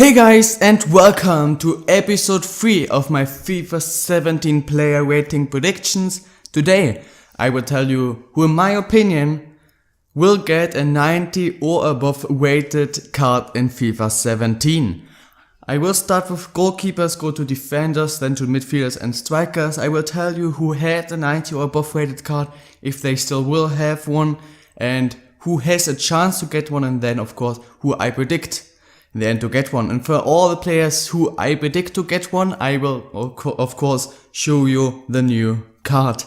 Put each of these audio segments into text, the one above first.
Hey guys, and welcome to episode 3 of my FIFA 17 player rating predictions. Today I will tell you who in my opinion will get a 90 or above rated card in FIFA 17. I will start with goalkeepers, go to defenders, then to midfielders and strikers. I will tell you who had a 90 or above rated card, if they still will have one, and who has a chance to get one, and then of course who I predict in the end to get one. And for all the players who I predict to get one, I will of course show you the new card.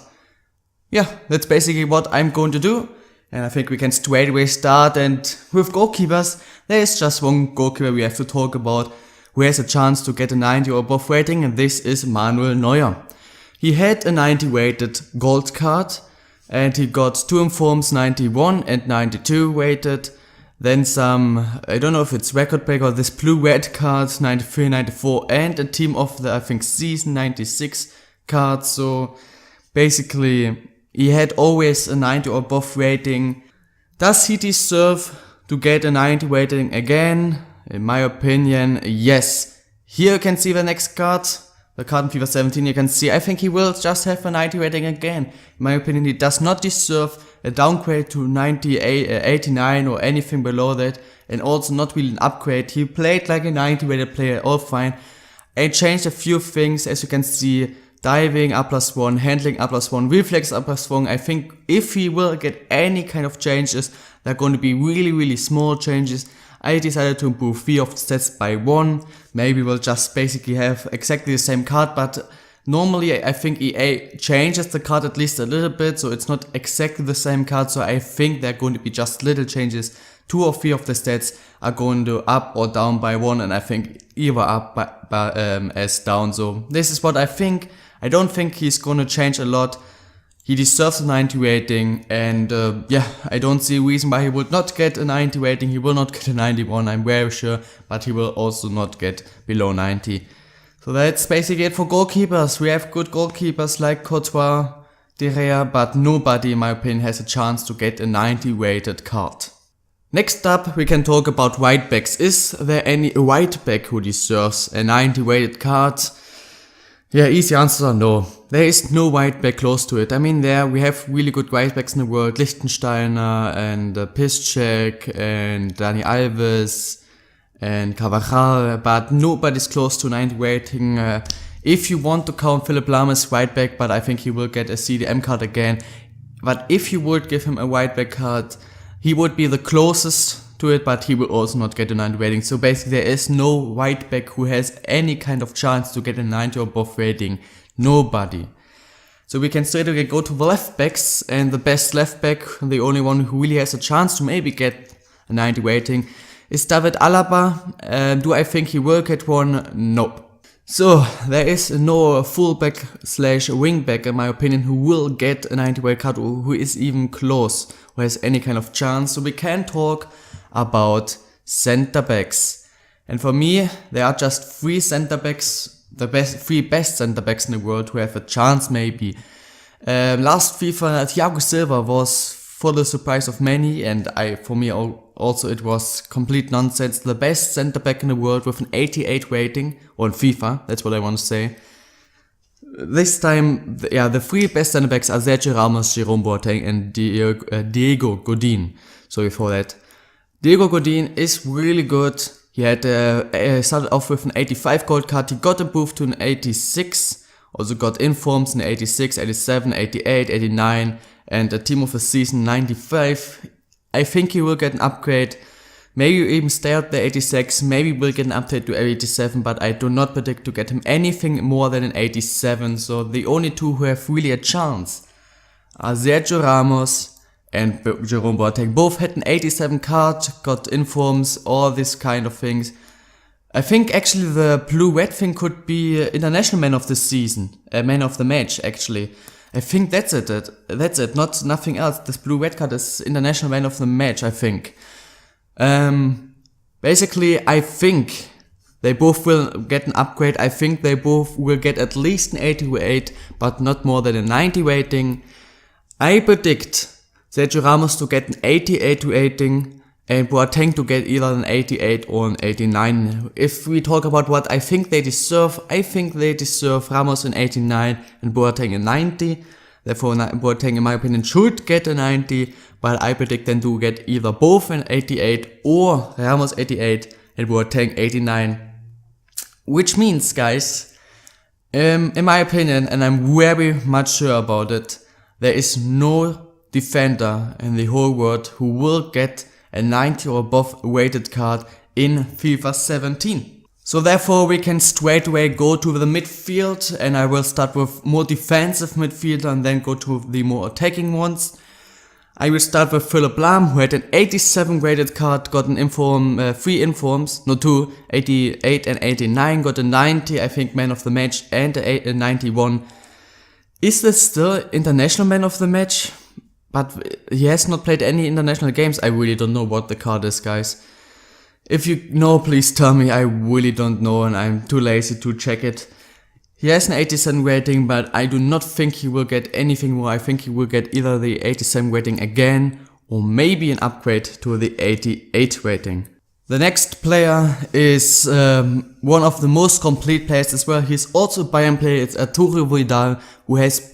Yeah, that's basically what I'm going to do. And I think we can straight away start. And with goalkeepers, there is just one goalkeeper we have to talk about who has a chance to get a 90 or above rating, and this is Manuel Neuer. He had a 90 rated gold card, and he got 2 informs 91 and 92 rated. Then some, I don't know if it's record break or this blue red cards, 93, 94, and a team of the, I think, season 96 cards. So basically he had always a 90 or above rating. Does he deserve to get a 90 rating again? In my opinion, yes. Here you can see the next card, the card in FIFA 17. You can see, I think he will just have a 90 rating again. In my opinion, he does not deserve a downgrade to 98, 89 or anything below that, and also not really an upgrade. He played like a 90 rated player, all fine. I changed a few things, as you can see, diving up +1, handling up +1, reflex up +1. I think if he will get any kind of changes, they're going to be really small changes. I decided to improve 3 of the stats by 1. Maybe we'll just basically have exactly the same card, but normally I think EA changes the card at least a little bit, so it's not exactly the same card. So I think they're going to be just little changes. 2 or 3 of the stats are going to up or down by 1, and I think either up as down. So this is what I think. I don't think he's going to change a lot. He deserves a 90 rating, and yeah, I don't see a reason why he would not get a 90 rating. He will not get a 91, I'm very sure, but he will also not get below 90. So that's basically it for goalkeepers. We have good goalkeepers like Courtois, De Gea, but nobody in my opinion has a chance to get a 90 rated card. Next up we can talk about right backs. Is there any right back who deserves a 90 rated card? Yeah, easy answers are no. There is no right back close to it. I mean, there we have really good right backs in the world. Lichtsteiner and Piszczek and Dani Alves and Carvajal, but nobody's close to 90 rating. If you want to count Philipp Lahm as right back, but I think he will get a CDM card again. But if you would give him a right back card, he would be the closest to it, but he will also not get a 90 rating. So basically there is no right back who has any kind of chance to get a 90 or above rating. Nobody. So we can straight away go to the left backs, and the best left back, the only one who really has a chance to maybe get a 90 rating, is David Alaba. Do I think he will get one? Nope. So there is no fullback / wingback in my opinion who will get a 90 rated card, or who is even close, who has any kind of chance. So we can talk about center backs. And for me, there are just 3 center backs, the 3 best center backs in the world who have a chance maybe. Last FIFA, Thiago Silva was, for the surprise of many, and for me also it was complete nonsense, the best center back in the world with an 88 rating on FIFA. That's what I want to say. This time, the 3 best center backs are Sergio Ramos, Jerome Boateng, and Diego Godin. Sorry for that. Diego Godin is really good. He had started off with an 85 gold card. He got improved to an 86. Also got informs in 86, 87, 88, 89, and a team of the season 95. I think he will get an upgrade. Maybe even stay at the 86. Maybe we'll get an update to 87, but I do not predict to get him anything more than an 87. So the only 2 who have really a chance are Sergio Ramos and Jerome Boateng. Both had an 87 card, got informs, all these kind of things. I think actually the blue-red thing could be international man of the season, man of the match actually. I think that's it, nothing else. This blue-red card is international man of the match, I think. Basically I think they both will get an upgrade. I think they both will get at least an 88, but not more than a 90 rating. I predict Sergio Ramos to get an 88 rating and Boateng to get either an 88 or an 89. If we talk about what I think they deserve, I think they deserve Ramos an 89 and Boateng a 90. Therefore, Boateng, in my opinion, should get a 90, but I predict them to get either both an 88 or Ramos 88 and Boateng 89. Which means, guys, in my opinion, and I'm very much sure about it, there is no defender in the whole world who will get a 90 or above rated card in FIFA 17. So therefore we can straight away go to the midfield, and I will start with more defensive midfielder and then go to the more attacking ones. I will start with Philipp Lahm, who had an 87 rated card, got an inform, 3 informs, no 2, 88 and 89, got a 90, I think man of the match, and a 91. Is this still international man of the match? But he has not played any international games. I really don't know what the card is, guys. If you know, please tell me. I really don't know and I'm too lazy to check it. He has an 87 rating, but I do not think he will get anything more. I think he will get either the 87 rating again or maybe an upgrade to the 88 rating. The next player is one of the most complete players as well. He's also a Bayern player. It's Arturo Vidal, who has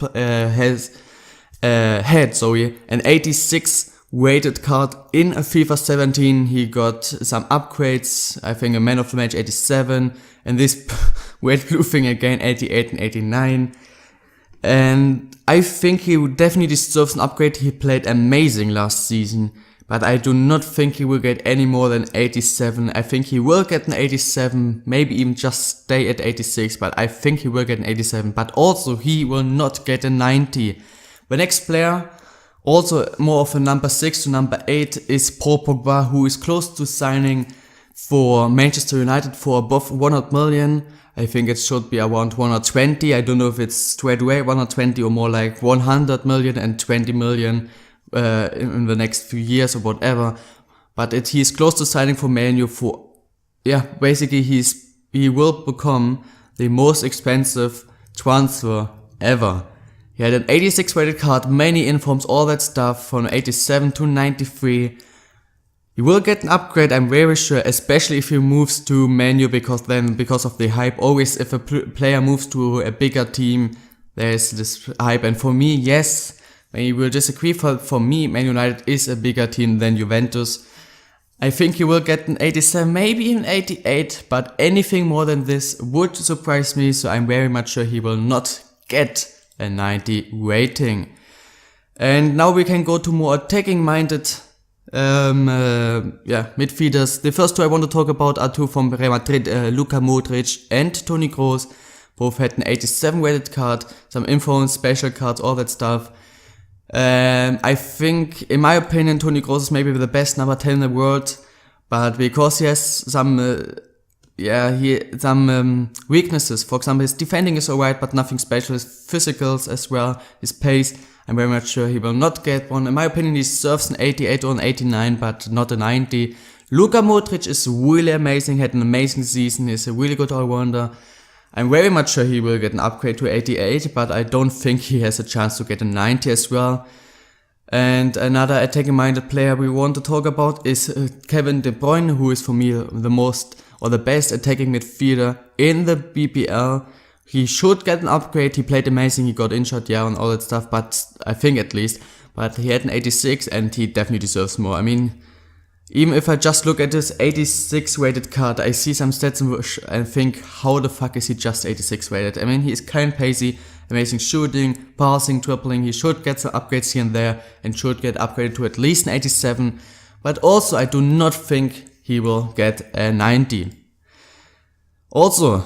had an 86 rated card in a FIFA 17. He got some upgrades, I think a man of the match 87, and this weird blue thing again 88 and 89. And I think he definitely deserves an upgrade. He played amazing last season, but I do not think he will get any more than 87. I think he will get an 87, maybe even just stay at 86, but I think he will get an 87, but also he will not get a 90. The next player, also more of a number 6 to number 8, is Paul Pogba, who is close to signing for Manchester United for above 100 million. I think it should be around 120. I don't know if it's straight away 120 or more like 100 million and 20 million in the next few years or whatever. But he's close to signing for Man U for, basically he will become the most expensive transfer ever. He had an 86 rated card, many informs, all that stuff, from 87 to 93. He will get an upgrade, I'm very sure, especially if he moves to Man U, because of the hype, always if a player moves to a bigger team, there's this hype. And for me, yes, you will disagree, for me, Man United is a bigger team than Juventus. I think he will get an 87, maybe even 88, but anything more than this would surprise me, so I'm very much sure he will not get a 90 rating. And now we can go to more attacking minded midfielders. The first two I want to talk about are two from Real Madrid, Luka Modric and Toni Kroos. Both had an 87 rated card, some info, special cards, all that stuff. I think, in my opinion, Toni Kroos is maybe the best number 10 in the world, but because he has some weaknesses. For example, his defending is alright, but nothing special. His physicals as well, his pace, I'm very much sure he will not get one. In my opinion, he deserves an 88 or an 89, but not a 90. Luka Modric is really amazing, had an amazing season, he's a really good all-rounder. I'm very much sure he will get an upgrade to 88, but I don't think he has a chance to get a 90 as well. And another attacking-minded player we want to talk about is Kevin De Bruyne, who is for me the most or the best attacking midfielder in the BPL. He should get an upgrade. He played amazing, he got injured, and all that stuff, but I think at least. But he had an 86 and he definitely deserves more. I mean, even if I just look at this 86 rated card, I see some stats and think, how the fuck is he just 86 rated? I mean, he is kind of pacey, amazing shooting, passing, dribbling. He should get some upgrades here and there and should get upgraded to at least an 87. But also, I do not think he will get a 90. Also,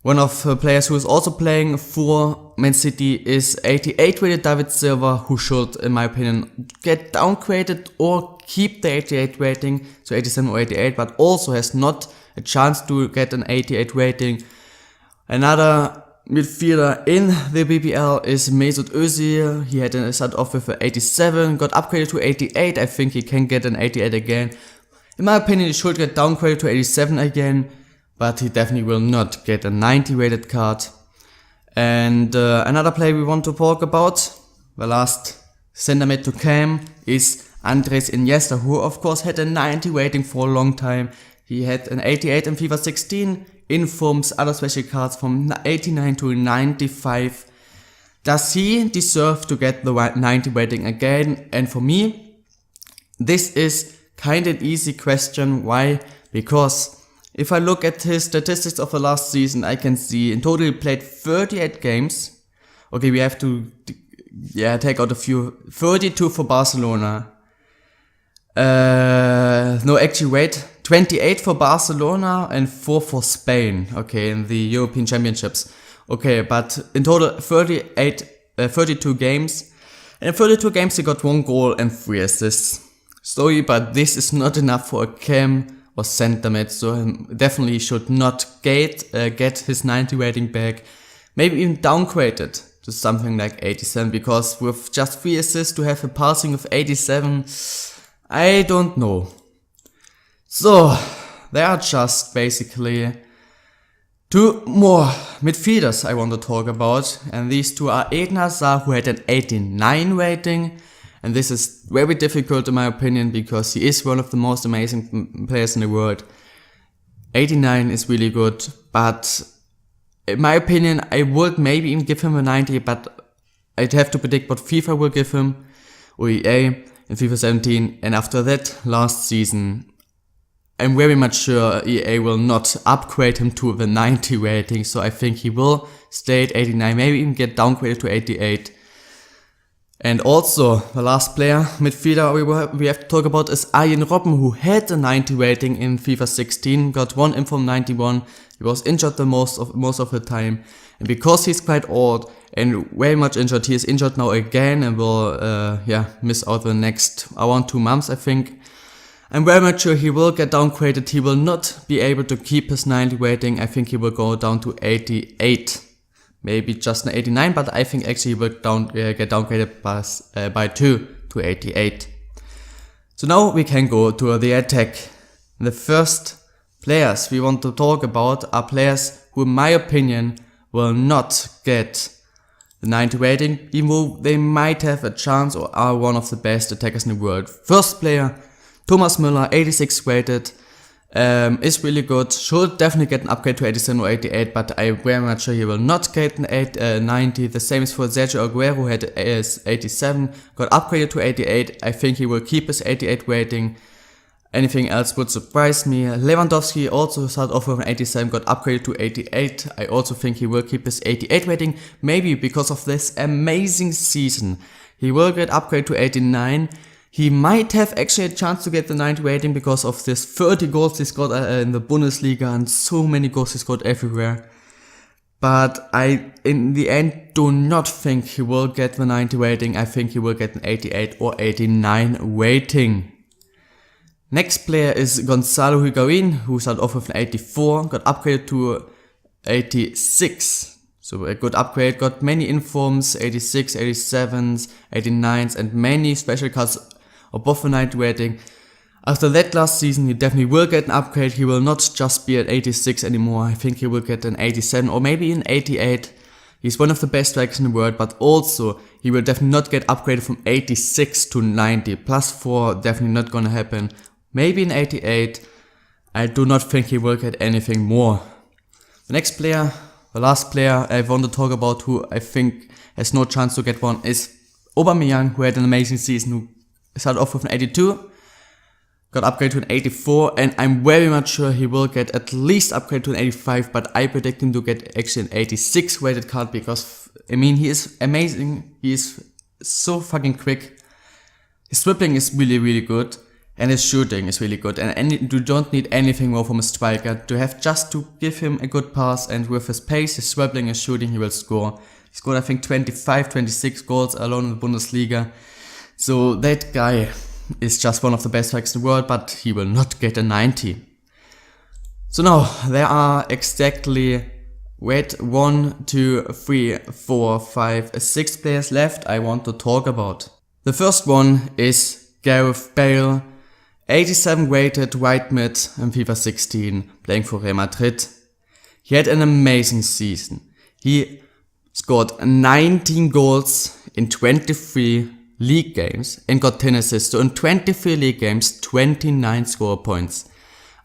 one of the players who is also playing for Man City is 88 rated David Silva, who should, in my opinion, get downgraded or keep the 88 rating, so 87 or 88, but also has not a chance to get an 88 rating. Another midfielder in the BPL is Mesut Özil. He had a start off with an 87, got upgraded to 88. I think he can get an 88 again. In my opinion, he should get downgraded to 87 again, but he definitely will not get a 90 rated card. And another player we want to talk about, the last center mid to cam, is Andres Iniesta, who of course had a 90 rating for a long time. He had an 88 in FIFA 16, informs, other special cards from 89 to 95. Does he deserve to get the 90 rating again? And for me, this is kind of an easy question. Why? Because if I look at his statistics of the last season, I can see in total he played 38 games. Okay, we have to take out a few. 32 for Barcelona. No, actually wait. 28 for Barcelona and 4 for Spain. Okay, in the European Championships. Okay, but in total 32 games. And in 32 games he got 1 goal and 3 assists. Sorry, but this is not enough for a cam or center mid, so definitely should not get his 90 rating back. Maybe even downgrade it to something like 87, because with just 3 assists to have a passing of 87, I don't know. So, there are just basically 2 more midfielders I want to talk about, and these 2 are Eden Hazard, who had an 89 rating, and this is very difficult in my opinion because he is one of the most amazing players in the world. 89 is really good, but in my opinion I would maybe even give him a 90, but I'd have to predict what FIFA will give him, or EA, in FIFA 17, and after that last season I'm very much sure EA will not upgrade him to the 90 rating, so I think he will stay at 89, maybe even get downgraded to 88. And also, the last player, midfielder we have to talk about is Arjen Robben, who had a 90 rating in FIFA 16, got 1 in from 91, he was injured the most of the time, and because he's quite old and very much injured, he is injured now again and will miss out the next around 2 months I think. I'm very much sure he will get downgraded, he will not be able to keep his 90 rating, I think he will go down to 88. Maybe just an 89, but I think actually he will get downgraded by 2 to 88. So now we can go to the attack. The first players we want to talk about are players who in my opinion will not get the 90 rating, even though they might have a chance or are one of the best attackers in the world. First player, Thomas Müller, 86 rated, is really good, should definitely get an upgrade to 87 or 88, but I'm very much sure he will not get an 90. The same is for Sergio Aguero, who had 87, got upgraded to 88, I think he will keep his 88 rating. Anything else would surprise me. Lewandowski also started off with an 87, got upgraded to 88, I also think he will keep his 88 rating, maybe because of this amazing season. He will get upgraded to 89. He might have actually a chance to get the 90 rating because of this 30 goals he scored in the Bundesliga and so many goals he scored everywhere. But I, in the end, do not think he will get the 90 rating. I think he will get an 88 or 89 rating. Next player is Gonzalo Higuain, who started off with an 84, got upgraded to 86. So a good upgrade, got many informs, 86, 87s, 89s and many special cards above the 90 rating. After that last season he definitely will get an upgrade, he will not just be at 86 anymore, I think he will get an 87 or maybe an 88. He's one of the best strikers in the world, but also he will definitely not get upgraded from 86 to 90, plus 4 definitely not gonna happen. Maybe an 88, I do not think he will get anything more. The next player, the last player I want to talk about who I think has no chance to get one is Aubameyang, who had an amazing season, who started off with an 82, got upgraded to an 84, and I'm very much sure he will get at least upgraded to an 85, but I predict him to get actually an 86 rated card because, I mean, he is amazing, he is so fucking quick, his dribbling is really really good, and his shooting is really good, and you don't need anything more from a striker, to have just to give him a good pass, and with his pace, his dribbling, his shooting, he will score. He scored I think 25, 26 goals alone in the Bundesliga. So that guy is just one of the best strikers in the world, but he will not get a 90. So now, there are exactly, 1, 2, 3, 4, 5, 6 players left I want to talk about. The first one is Gareth Bale, 87 rated right mid in FIFA 16, playing for Real Madrid. He had an amazing season. He scored 19 goals in 23 league games and got 10 assists. So in 23 league games, 29 score points.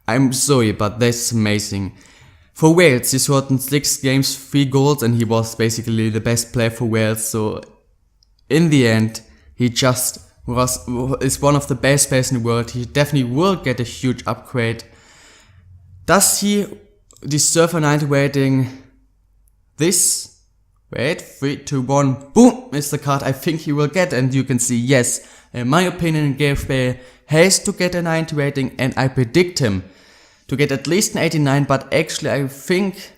I'm sorry, but that's amazing. For Wales, he scored in 6 games 3 goals, and he was basically the best player for Wales. So in the end, he just is one of the best players in the world. He definitely will get a huge upgrade. Does he deserve a 90 rating? This, wait, 3, 2, 1, boom, is the card I think he will get, and you can see, yes, in my opinion, Gareth Bale has to get a 90 rating, and I predict him to get at least an 89, but actually I think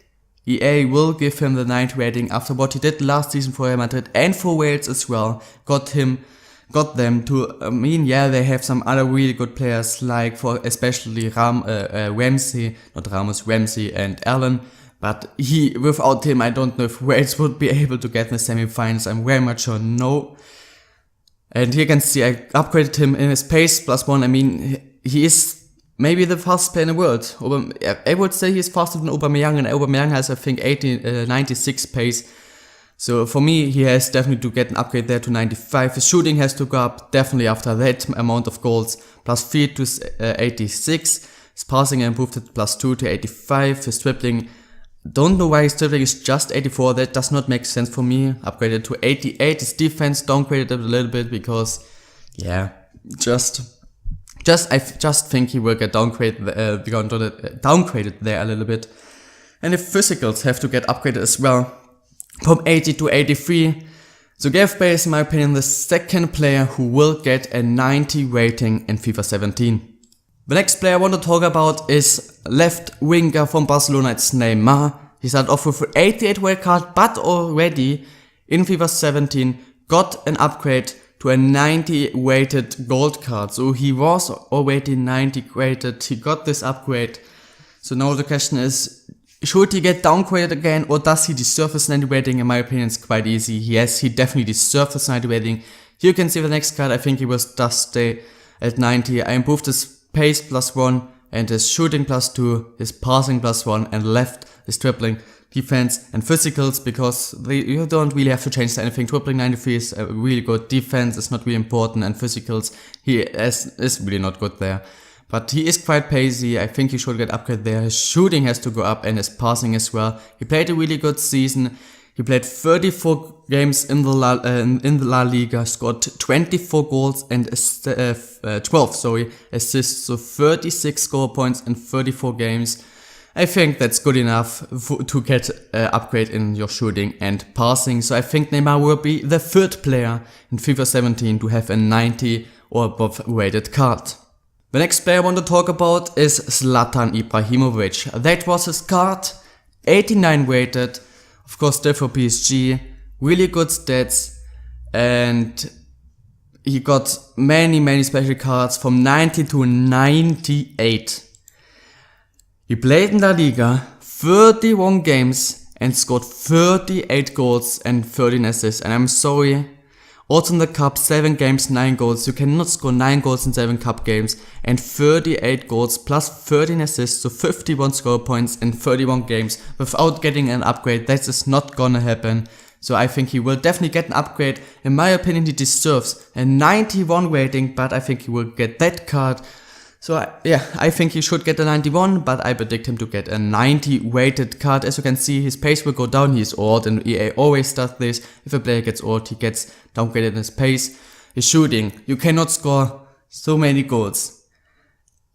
EA will give him the 90 rating after what he did last season for Real Madrid and for Wales as well. Got them to, yeah, they have some other really good players, like for especially Ramsey and Allen. But without him, I don't know if Wales would be able to get in the semi-finals. I'm very much sure no. And here you can see I upgraded him in his pace +1. I mean, he is maybe the fastest player in the world. I would say he's faster than Aubameyang, and Aubameyang has, I think, 96 pace. So for me, he has definitely to get an upgrade there to 95. His shooting has to go up definitely after that amount of goals. +3 to 86. His passing improved it +2 to 85. His dribbling, don't know why his dribbling is just 84. That does not make sense for me. Upgraded to 88. His defense downgraded a little bit because, yeah, I just think he will get downgraded there a little bit. And the physicals have to get upgraded as well, from 80 to 83. So Gareth Bale is, in my opinion, the second player who will get a 90 rating in FIFA 17. The next player I want to talk about is left winger from Barcelona. It's Neymar. He started off with an 88 weight card, but already in FIFA 17 got an upgrade to a 90 weighted gold card. So he was already 90 rated. He got this upgrade. So now the question is, should he get downgraded again, or does he deserve his 90 rating? In my opinion, it's quite easy. Yes, he definitely deserves his 90 rating. Here you can see the next card. I think he will just stay at 90. I improved his pace +1 and his shooting +2, his passing +1, and left his dribbling, defense, and physicals, because you don't really have to change anything. Dribbling 93 is a really good. Defense is not really important, and physicals, he is really not good there. But he is quite pacey. I think he should get upgrade there. His shooting has to go up, and his passing as well. He played a really good season. He played 34 games in the La Liga, scored 24 goals and 12 assists, so 36 score points in 34 games. I think that's good enough to get an upgrade in your shooting and passing. So I think Neymar will be the third player in FIFA 17 to have a 90 or above rated card. The next player I want to talk about is Zlatan Ibrahimovic. That was his card, 89 rated, of course still for PSG, really good stats, and he got many special cards from 90 to 98. He played in La Liga 31 games and scored 38 goals and 13 assists, and I'm sorry, also in the cup, 7 games, 9 goals. You cannot score 9 goals in 7 cup games, and 38 goals plus 13 assists, so 51 score points in 31 games without getting an upgrade. That is not gonna happen. So I think he will definitely get an upgrade. In my opinion, he deserves a 91 rating, but I think he will get that card. So I think he should get a 91, but I predict him to get a 90 weighted card. As you can see, his pace will go down. He is old, and EA always does this. If a player gets old, he gets downgraded in his pace. His shooting, you cannot score so many goals.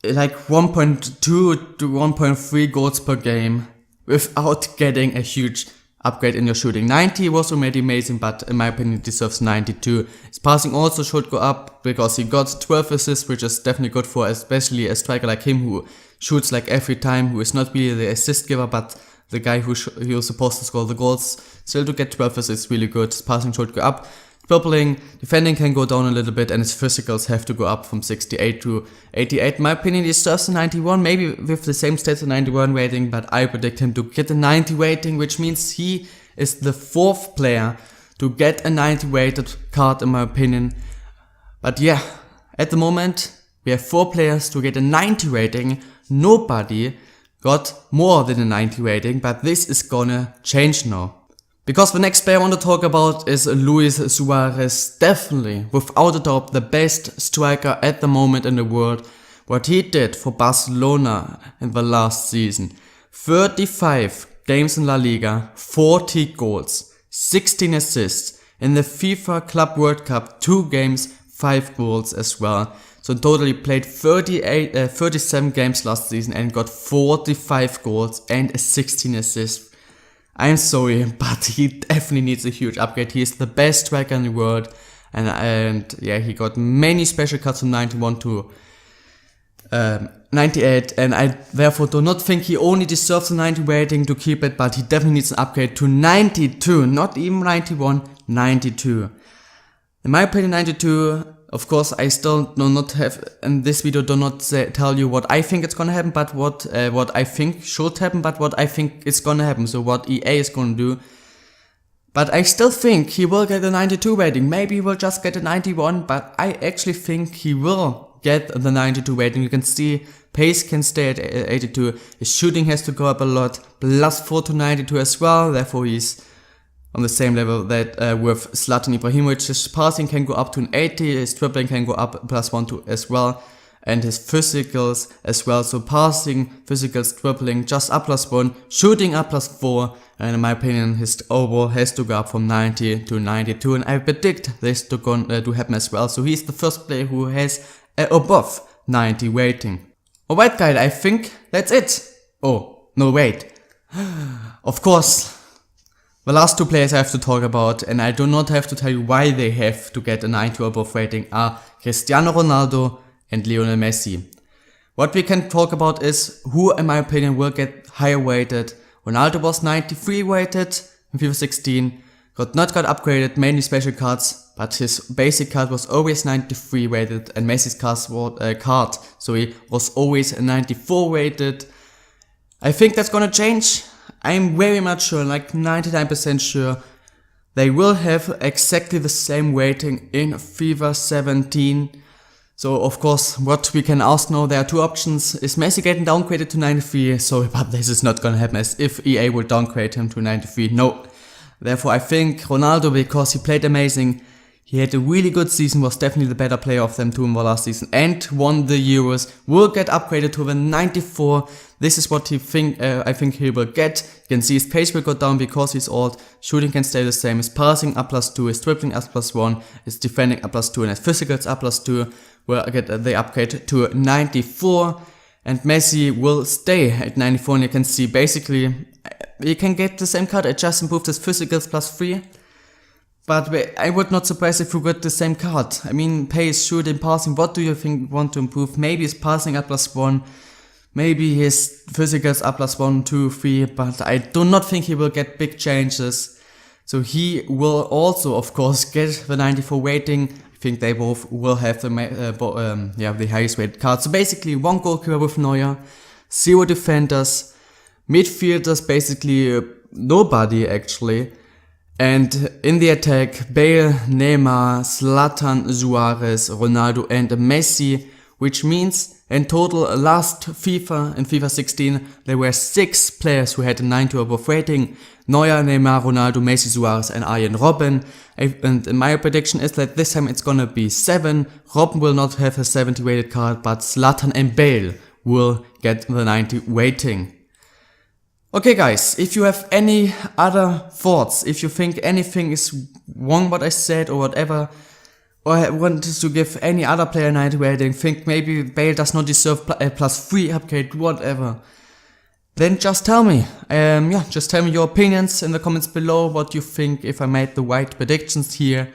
Like 1.2 to 1.3 goals per game without getting a huge upgrade in your shooting. 90 was already amazing, but in my opinion, he deserves 92. His passing also should go up because he got 12 assists, which is definitely good for especially a striker like him who shoots like every time, who is not really the assist giver, but the guy who's supposed to score the goals. Still to get 12 assists, really good. His passing should go up. Dribbling, defending can go down a little bit, and his physicals have to go up from 68 to 88. In my opinion, he deserves a 91, maybe with the same stats, a 91 rating, but I predict him to get a 90 rating, which means he is the 4th player to get a 90 rated card, in my opinion. But yeah, at the moment, we have 4 players to get a 90 rating. Nobody got more than a 90 rating, but this is gonna change now. Because the next player I want to talk about is Luis Suarez, definitely, without a doubt, the best striker at the moment in the world. What he did for Barcelona in the last season, 35 games in La Liga, 40 goals, 16 assists, in the FIFA Club World Cup, 2 games, 5 goals as well. So in total he played 37 games last season and got 45 goals and 16 assists. I'm sorry, but he definitely needs a huge upgrade. He is the best striker in the world, and yeah, he got many special cards from 91 to 98, and I therefore do not think he only deserves a 90 rating to keep it, but he definitely needs an upgrade to 92, not even 91, 92. In my opinion, 92. Of course, I still do not have, in this video, do not tell you what I think it's gonna happen, but what I think should happen, but what I think is gonna happen, so what EA is gonna do. But I still think he will get a 92 rating, maybe he will just get a 91, but I actually think he will get the 92 rating. You can see pace can stay at 82, his shooting has to go up a lot, plus 4 to 92 as well, therefore he's on the same level that with Zlatan Ibrahimovic. His passing can go up to an 80, his dribbling can go up plus 1 to as well, and his physicals as well. So passing, physicals, dribbling just up plus 1, shooting up plus 4, and in my opinion his overall has to go up from 90 to 92, and I predict this to happen as well. So he's the first player who has above 90 rating. Alright guys, I think that's it. Oh, no wait. Of course, the last 2 players I have to talk about, and I do not have to tell you why they have to get a 90 or above rating, are Cristiano Ronaldo and Lionel Messi. What we can talk about is who, in my opinion, will get higher rated. Ronaldo was 93 rated in FIFA 16, got upgraded, mainly special cards, but his basic card was always 93 rated, and Messi's card, so he was always a 94 rated. I think that's gonna change. I'm very much sure, like 99% sure, they will have exactly the same rating in FIFA 17. So of course, what we can ask now, there are 2 options. Is Messi getting downgraded to 93? Sorry, but this is not gonna happen, as if EA will downgrade him to 93. No. Therefore I think Ronaldo, because he played amazing, he had a really good season, was definitely the better player of them two in the last season, and won the Euros, will get upgraded to the 94. This is what I think he will get. You can see his pace will go down because he's old, shooting can stay the same, his passing up plus 2, his dribbling up plus 1, his defending up plus 2, and his physicals up plus 2 will get the upgrade to 94. And Messi will stay at 94, and you can see basically he can get the same card. I just improved his physicals plus 3. But I would not surprise if we got the same card. I mean, pace, shooting, passing, what do you think want to improve? Maybe his passing up plus 1, maybe his physicals up plus 1, 2, 3, but I do not think he will get big changes. So he will also, of course, get the 94 rating. I think they both will have the highest rated card. So basically, 1 goalkeeper with Neuer, 0 defenders, midfielders basically nobody actually. And in the attack, Bale, Neymar, Zlatan, Suarez, Ronaldo and Messi, which means in total last FIFA, in FIFA 16, there were 6 players who had a 90 or above rating. Neuer, Neymar, Ronaldo, Messi, Suarez and Arjen Robben. And my prediction is that this time it's gonna be 7. Robben will not have a 70 rated card, but Zlatan and Bale will get the 90 rating. Okay guys, if you have any other thoughts, if you think anything is wrong what I said or whatever, or want to give any other player a 90 rating, think maybe Bale does not deserve a plus 3 upgrade, whatever, then just tell me. Just tell me your opinions in the comments below, what you think, if I made the right predictions here.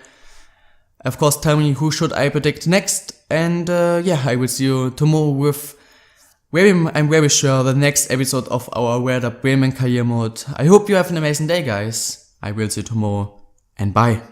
Of course, tell me who should I predict next, and I will see you tomorrow with I'm very sure the next episode of our Werder Bremen career mode. I hope you have an amazing day guys. I will see you tomorrow and bye.